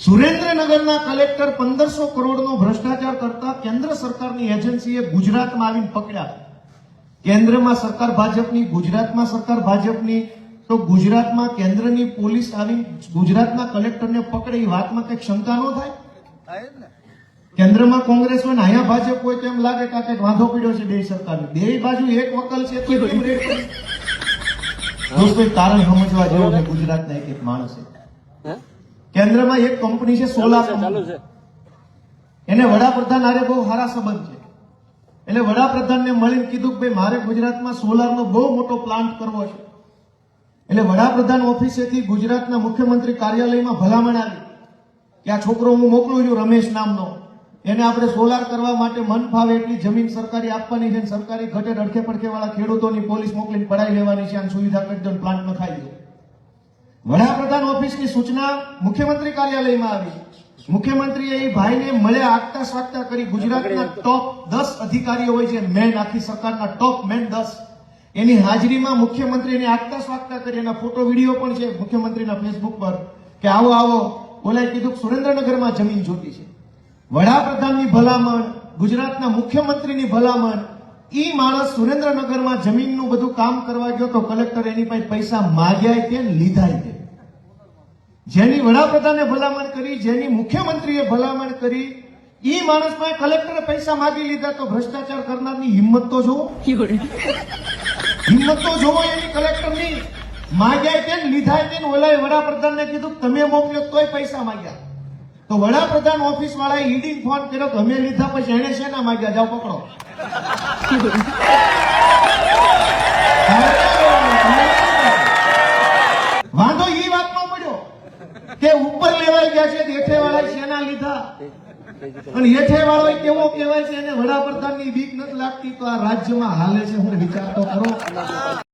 સુરેન્દ્રનગરના કલેક્ટર 1500 કરોડનો ભ્રષ્ટાચાર કરતા કેન્દ્ર સરકારની એજન્સીએ ગુજરાતમાં આવીને પકડ્યા. કેન્દ્રમાં સરકાર ભાજપની, ગુજરાતમાં સરકાર ભાજપની, તો ગુજરાતમાં કેન્દ્રની પોલીસ આવી ગુજરાતના કલેક્ટરને પકડે એ વાતમાં કઈ શંકા ન થાય? કેન્દ્રમાં કોંગ્રેસ હોય ને અહીંયા ભાજપ હોય તો એમ લાગે કે કંઈક વાંધો પડ્યો છે બે સરકારને. બે બાજુ એક વકલ છે તો કેમ રેડ કરે? દોસ્તો કારણ સમજવા જેવું છે ગુજરાતના એક માણસે. કેન્દ્રમાં એક કંપની છે સોલાર કંપની, એને વડાપ્રધાન હારે બહુ સારા સંબંધ છે. એટલે વડાપ્રધાનને મળીને કીધું કે ભાઈ મારે ગુજરાતમાં સોલારનો બહુ મોટો પ્લાન્ટ કરવો છે. એટલે વડાપ્રધાન ઓફિસેથી ગુજરાતના મુખ્યમંત્રી કાર્યાલયમાં ભલામણ આવી કે આ છોકરો હું મોકલું છું રમેશ નામનો, એને આપણે સોલાર કરવા માટે મન ફાવે એટલી જમીન સરકારી આપવાની છે, સરકારી ઘટે અડખે પડખે વાળા ખેડૂતોની પોલીસ મોકલીને પડાઈ લેવાની છે, અને સુવિધા કરી દો, પ્લાન્ટ ન ખાઈ દો. વડાપ્રધાન ઓફિસની સૂચના મુખ્યમંત્રી કાર્યાલયમાં આવી. મુખ્યમંત્રીએ એ ભાઈને મળ્યા, આગતા સ્વાગતા કરી. ગુજરાતના ટોપ 10 અધિકારીઓ હોય છે, મેન આખી સરકારના ટોપ મેન 10, એની હાજરીમાં મુખ્યમંત્રીને આગતા સ્વાગતા કરી. એના ફોટો વિડીયો પણ છે મુખ્યમંત્રીના ફેસબુક પર કે આવો આવો. બોલાય કીધું સુરેન્દ્રનગરમાં જમીન જોતી છે. વડાપ્રધાનની ભલામણ, ગુજરાતના મુખ્યમંત્રીની ભલામણ, ઈ માણસ સુરેન્દ્રનગરમાં જમીનનું બધું કામ કરવા ગયો તો કલેક્ટર એની પાસે પૈસા માગ્યા કે લીધા કે. જેની વડાપ્રધાને ભલામણ કરી, જેની મુખ્યમંત્રીએ ભલામણ કરી, ઈ માણસ પાસે કલેક્ટરે પૈસા માગી લીધા. તો ભ્રષ્ટાચાર કરનારની હિંમત તો જોવો, હિંમત તો જોવો એની કલેક્ટરની. માગ્યા કે લીધા કે ઓલાએ વડાપ્રધાનને કીધું તમે મોકલ્યો તોય પૈસા માગ્યા. તો વડાપ્રધાન ઓફિસ વાળાએ ઈડીને ફોન કર્યો કે અમે લીધા, પછી એને શેના માગ્યા, જાઓ પકડો. વાંધો ઈ વાતમાં પડ્યો કે ઉપર લેવાઈ ગયા છે, હેઠે વાળા શેના લીધા, અને હેઠે વાળો કેવો કહેવાય છે, એને વડાપ્રધાનની બીક નથી લાગતી. તો આ રાજ્યમાં હાલે છે, હું વિચાર તો કરો.